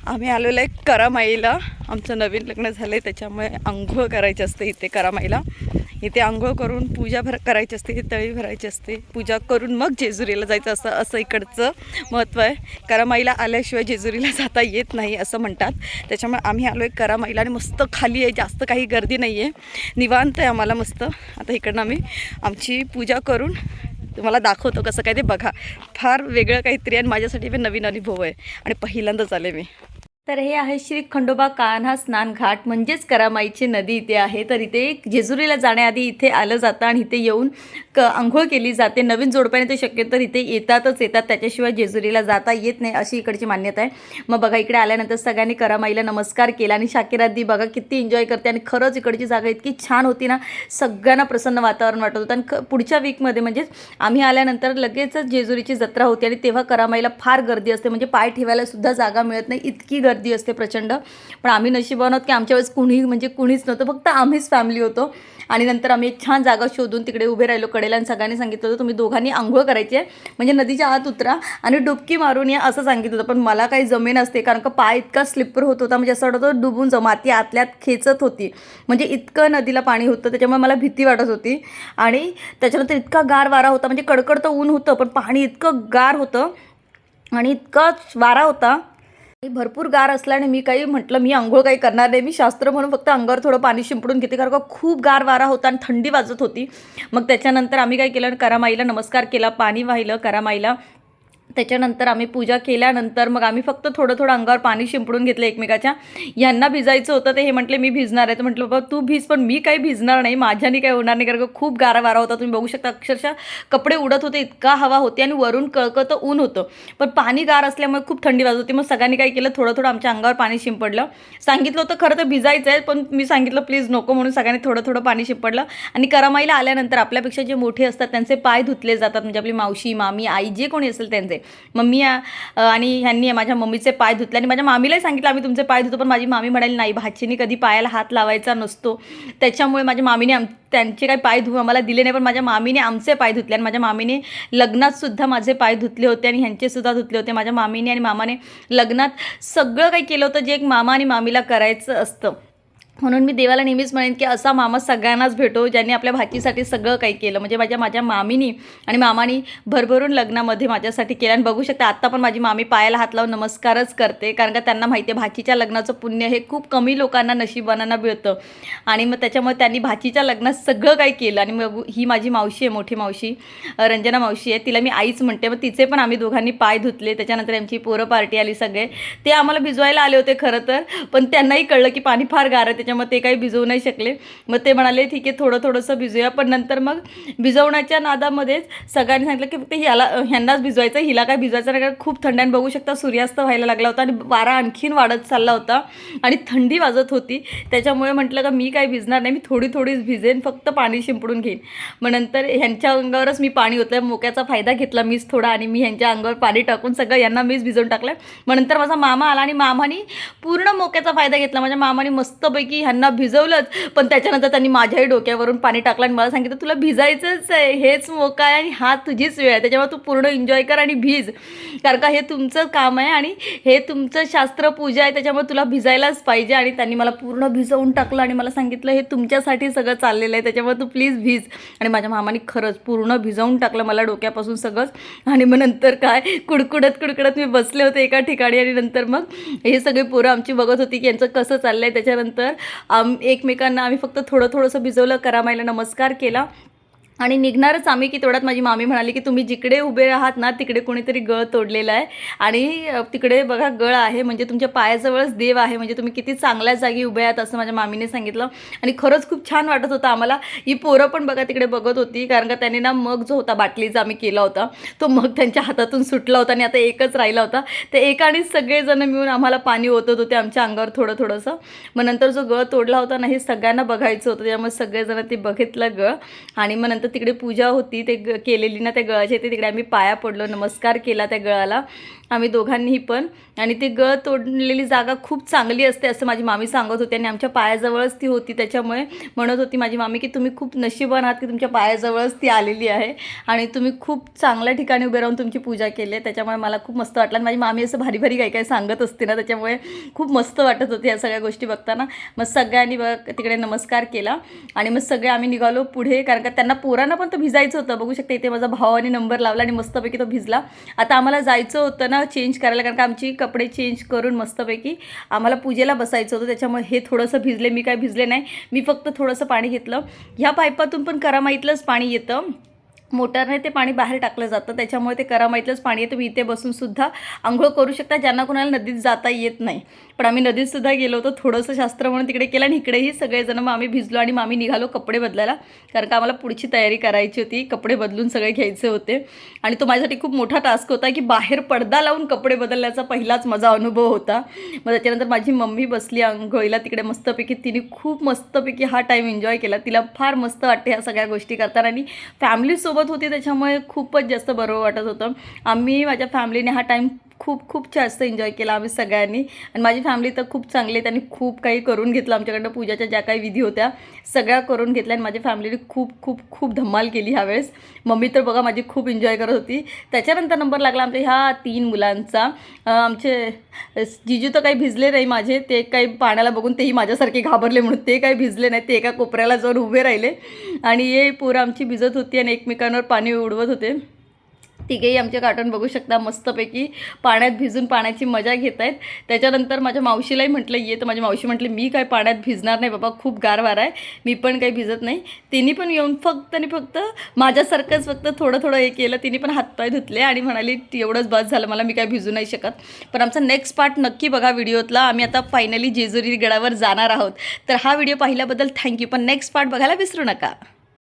आम्ही आलेलो आहे करामाईला. आमचं नवीन लग्न झालं आहे त्याच्यामुळे आंघोळ करायची असते इथे करामाईला. इथे आंघोळ करून पूजा करायची असते, तळी भरायची असते. पूजा करून मग जेजुरीला जायचं असं इकडचं महत्त्व आहे. करामाईला आल्याशिवाय जेजुरीला जाता येत नाही असं म्हणतात. त्याच्यामुळे आम्ही आलो आहे करामाईला आणि मस्त खाली आहे, जास्त काही गर्दी नाही आहे, निवांत आहे आम्हाला मस्त. आता इकडनं आम्ही आमची पूजा करून तुम्हाला दाखवतो कसं काय ते बघा. फार वेगळं काहीतरी आणि माझ्यासाठी पण नवीन अनुभव आहे आणि पहिल्यांदाच आले मी. तर हे आहे श्री खंडोबा कान्हा स्नान घाट, म्हणजेच करामाईची नदी इथे आहे. तर इथे जेजुरीला जाण्याआधी इथे आलं जातं आणि इथे येऊन आंघोळ केली जाते. नवीन जोडप्याने ते शक्यतो इथे येतातच येतात, त्याच्याशिवाय जेजुरीला जाता येत नाही अशी इकडची मान्यता आहे. मग बघा इकडे आल्यानंतर सगळ्यांनी करामाईला नमस्कार केला आणि शाकिरा दी बघा किती एन्जॉय करते. आणि खरंच इकडची जागा इतकी छान होती ना, सगळ्यांना प्रसन्न वातावरण वाटत होतं. आणि पुढच्या वीकमध्ये म्हणजेच आम्ही आल्यानंतर लगेचच जेजुरीची जत्रा होती आणि तेव्हा करामाईला फार गर्दी असते, म्हणजे पाय ठेवायला सुद्धा जागा मिळत नाही, इतकी गर्दी असते प्रचंड. पण आम्ही नशिबान आहोत की आमच्या वेळेस कुणीच नव्हतं, फक्त आम्हीच फॅमिली होतो. आणि नंतर आम्ही एक छान जागा शोधून तिकडे उभे राहिलो कडेला आणि सगळ्यांनी सांगितलं होतं तुम्ही दोघांनी आंघोळ करायची आहे, म्हणजे नदीच्या आत उतरा आणि डुबकी मारून या असं सांगितलं होतं. पण मला काही जमेन असते, कारण का पाय इतका स्लिपर होत होता, म्हणजे असं वाटत होतं डुबून जाऊ, माती आतल्यात खेचत होती, म्हणजे इतकं नदीला पाणी होतं. त्याच्यामुळे मला भीती वाटत होती. आणि त्याच्यानंतर इतका गार वारा होता, म्हणजे कडकडतं ऊन होतं पण पाणी इतकं गार होतं आणि इतका वारा होता. भरपूर गार असल्याने मी काही म्हटलं मी आंघोळ काही करणार नाही, मी शास्त्र म्हणून फक्त अंगावर थोडं पाणी शिंपडून घेते, कारण का खूप गार वारा होता आणि थंडी वाजत होती. मग त्याच्यानंतर आम्ही काय केलं, करामाईला नमस्कार केला, पाणी वाहिलं करामाईला. त्याच्यानंतर आम्ही पूजा केल्यानंतर मग आम्ही फक्त थोडं थोडं अंगावर पाणी शिंपडून घेतलं एकमेकाच्या. यांना भिजायचं होतं, ते हे म्हटले मी भिजणार आहे, तर म्हटलं बाबा तू भिज, पण मी काही भिजणार नाही, माझ्यानी काही होणार नाही, कारण खूप गारा वारा होता. तुम्ही बघू शकता अक्षरशः कपडे उडत होते, इतका हवा होती आणि वरून कळकतं ऊन होतं, पण पाणी गार असल्यामुळे खूप थंडी वाजत होती. मग सगळ्यांनी काय केलं, थोडं थोडं आमच्या अंगावर पाणी शिंपडलं. सांगितलं होतं खरं तर भिजायचं आहे, पण मी सांगितलं प्लीज नको, म्हणून सगळ्यांनी थोडं थोडं पाणी शिंपडलं. आणि करामाईला आल्यानंतर आपल्यापेक्षा जे मोठे असतात त्यांचे पाय धुतले जातात, म्हणजे आपली मावशी मामी आई जे कोणी असेल त्यांचे. मम्मी आणि ह्यांनी माझ्या मम्मीचे पाय धुतले आणि माझ्या मामीलाही सांगितलं आम्ही तुमचे पाय धुतो, पण माझी मामी म्हणाली नाही, भाचीने कधी पायाला हात लावायचा नसतो. त्याच्यामुळे माझ्या मामीने त्यांचे काही पाय आम्हाला दिले नाही, पण माझ्या मामीने आमचे पाय धुतले. आणि माझ्या मामीने लग्नात सुद्धा माझे पाय धुतले होते आणि ह्यांचे सुद्धा धुतले होते. माझ्या मामीने आणि मामाने लग्नात सगळं काही केलं होतं जे एक मामा आणि मामीला करायचं असतं. म्हणून मी देवाला नेहमीच म्हणेन की असा मामा सगळ्यांनाच भेटो ज्यांनी आपल्या भाचीसाठी सगळं काही केलं. म्हणजे माझ्या मामीनी आणि मामानी भरभरून लग्नामध्ये माझ्यासाठी केलं. आणि बघू शकता आत्ता पण माझी मामी पायाला हात लावून नमस्कारच करते, कारण का त्यांना माहिती आहे भाचीच्या लग्नाचं पुण्य हे खूप कमी लोकांना नशिबानांना मिळतं. आणि मग त्याच्यामुळे त्यांनी भाचीच्या लग्नात सगळं काही केलं. आणि मग ही माझी मावशी आहे, मोठी मावशी रंजना मावशी आहे, तिला मी आईच म्हणते. मग तिचे पण आम्ही दोघांनी पाय धुतले. त्याच्यानंतर आमची पोरं पार्टी आली, सगळे ते आम्हाला भिजवायला आले होते खरं तर, पण त्यांनाही कळलं की पाणी फार गार आहे, त्याच्यामुळे ते काही भिजवू नाही शकले. मग ते म्हणाले ठीक आहे थोडंसं भिजूया. पण नंतर मग भिजवण्याच्या नादामध्येच सगळ्यांनी सांगितलं की फक्त ह्यांनाच भिजवायचं, हिला काय भिजवायचं नाही, कारण खूप थंड. आणि बघू शकता सूर्यास्त व्हायला लागला होता आणि वारा आणखीन वाढत चालला होता आणि थंडी वाजत होती. त्याच्यामुळे म्हटलं का मी काय भिजणार नाही, मी थोडीच भिजेन, फक्त पाणी शिंपडून घेईन. मग नंतर ह्यांच्या अंगावरच मी पाणी होतं, मोक्याचा फायदा घेतला मीच थोडा आणि मी ह्यांच्या अंगावर पाणी टाकून सगळं यांना मीच भिजवून टाकलं. मग नंतर माझा मामा आला आणि मामानी पूर्ण मोक्याचा फायदा घेतला. माझ्या मामाने मस्तपैकी ह्यांना भिजवलंच, पण त्याच्यानंतर त्यांनी माझ्याही डोक्यावरून पाणी टाकलं आणि मला सांगितलं तुला भिजायचंच आहे, हेच मोका आहे आणि हा तुझीच वेळ आहे, त्याच्यामुळे तू पूर्ण एन्जॉय कर आणि भिज, कारण का हे तुमचं काम आहे आणि हे तुमचं शास्त्र पूजा आहे, त्याच्यामुळे तुला भिजायलाच पाहिजे. आणि त्यांनी मला पूर्ण भिजवून टाकलं आणि मला सांगितलं हे तुमच्यासाठी सगळं चाललेलं आहे, त्याच्यामुळे तू प्लीज भिज. आणि माझ्या मामाने खरंच पूर्ण भिजवून टाकलं मला डोक्यापासून सगळंच. आणि मग नंतर काय कुडकुडत मी बसले होते एका ठिकाणी. आणि नंतर मग हे सगळे पोरं आमची बघत होती की यांचं कसं चाललं आहे. त्याच्यानंतर एकमेकांना आम्ही फक्त थोडंसं भिजवलं, करामाईला नमस्कार केला आणि निघणारच आम्ही की तेवढ्यात माझी मामी म्हणाली की तुम्ही जिकडे उभे आहात ना तिकडे कोणीतरी गळ तोडलेला आहे आणि तिकडे बघा गळ आहे, म्हणजे तुमच्या पायाजवळच देव आहे, म्हणजे तुम्ही किती चांगल्या जागी उभे आहात असं माझ्या मामीने सांगितलं. आणि खरंच खूप छान वाटत होतं आम्हाला. ही पोरं पण बघा तिकडे बघत होती, कारण का त्यांनी ना मग जो होता बाटलीचा आम्ही केला होता तो मग त्यांच्या हातातून सुटला होता आणि आता एकच राहिला होता. ते एकानेच सगळेजण मिळून आम्हाला पाणी ओतत होते आमच्या अंगावर थोडंसं. मग नंतर जो गळ तोडला होता ना हे सगळ्यांना बघायचं होतं, त्यामुळे सगळेजण ते बघितलं गळ. आणि मग नंतर तिकडे पूजा होती ते केलेली ना त्या गळाची, ते तिकडे आम्ही पाया पडलो, नमस्कार केला त्या गळाला. आम्ही दोघांनीही पण. आणि ती गळ तोडलेली जागा खूप चांगली असते असं माझी मामी सांगत होती आणि आमच्या पायाजवळच ती होती. त्याच्यामुळे म्हणत होती माझी मामी की तुम्ही खूप नशिबवान आहात की तुमच्या पायाजवळच ती आलेली आहे आणि तुम्ही खूप चांगल्या ठिकाणी उभे राहून तुमची पूजा केली आहे. त्याच्यामुळे मला खूप मस्त वाटलं आणि माझी मामी असं भारी भारी काही काही सांगत असते ना, त्याच्यामुळे खूप मस्त वाटत होती या सगळ्या गोष्टी बघताना. मग सगळ्यांनी तिकडे नमस्कार केला आणि मग सगळे आम्ही निघालो पुढे, कारण का त्यांना पोरांना पण तो भिजायचं होतं. बघू शकता इथे माझा भावाने नंबर लावला आणि मस्तपैकी तो भिजला. आता आम्हाला जायचं होतं ना चेंज करायला, कारण का आमची कपडे चेंज करून मस्तपैकी आम्हाला पूजेला बसायचं होतं. त्याच्यामुळे हे थोडंसं भिजले. मी काय भिजले नाही, मी फक्त थोडंसं पाणी घेतलं. ह्या पाईपातून पण करामाईतलंच पाणी येतं, मोटरने ते पाणी बाहेर टाकलं जातं, त्याच्यामुळे ते करामाईतलंच पाणी येतं. तुम्ही इथे बसूनसुद्धा आंघोळ करू शकता ज्यांना कोणाला नदीत जाता येत नाही. पण आम्ही नदीतसुद्धा गेलो होतो, थोडंसं शास्त्र म्हणून तिकडे केलं आणि इकडेही सगळेजण मग आम्ही भिजलो आणि मग आम्ही निघालो कपडे बदलायला, कारण का आम्हाला पुढची तयारी करायची होती. कपडे बदलून सगळे घ्यायचे होते आणि तो माझ्यासाठी खूप मोठा टास्क होता की बाहेर पडदा लावून कपडे बदलण्याचा पहिलाच माझा अनुभव होता. मग त्याच्यानंतर माझी मम्मी बसली आंघोळीला तिकडे मस्तपैकी. तिने खूप मस्तपैकी हा टाईम एन्जॉय केला. तिला फार मस्त वाटते ह्या सगळ्या गोष्टी करताना आणि फॅमिलीसोबत होती त्याच्यामुळे खूपच जास्त बरं वाटत होतं. आम्ही माझ्या फॅमिलीने हा टाईम खूप खूप जास्त एन्जॉय केला आम्ही सगळ्यांनी. आणि माझी फॅमिली तर खूप चांगली आहे, त्यांनी खूप काही करून घेतलं आमच्याकडनं. पूजाच्या ज्या काही विधी होत्या सगळ्या करून घेतल्या आणि माझ्या फॅमिलीने खूप खूप खूप धमाल केली ह्यावेळेस. मम्मी तर बघा माझी खूप एन्जॉय करत होती. त्याच्यानंतर नंबर लागला आमच्या ह्या 3 मुलांचा. आमचे जिजू तर काही भिजले नाही माझे, ते काही पाण्याला बघून तेही माझ्यासारखे घाबरले म्हणून ते काही भिजले नाही. ते एका कोपऱ्याला जाऊन उभे राहिले आणि हे पोरं आमची भिजत होती आणि एकमेकांवर पाणी उडवत होते. तिघेही आमचे कार्टून बघू शकता मस्तपैकी पाण्यात भिजून पाण्याची मजा घेत आहेत. त्याच्यानंतर माझ्या मावशीलाही म्हटलं ये, तर माझी मावशी म्हटली मी काय पाण्यात भिजणार नाही बाबा, खूप गार वारा आहे, मी पण काही भिजत नाही. तिने पण येऊन फक्त आणि फक्त माझ्यासारखंच फक्त थोडं थोडं हे केलं. तिने पण हातपाय धुतले आणि म्हणाली एवढंच बस झालं, मला मी काय भिजू नाही शकत. पण आमचा नेक्स्ट पार्ट नक्की बघा व्हिडिओतला. आम्ही आता फायनली जेजुरी गडावर जाणार आहोत. तर हा व्हिडिओ पाहिल्याबद्दल थँक्यू. पण नेक्स्ट पार्ट बघायला विसरू नका.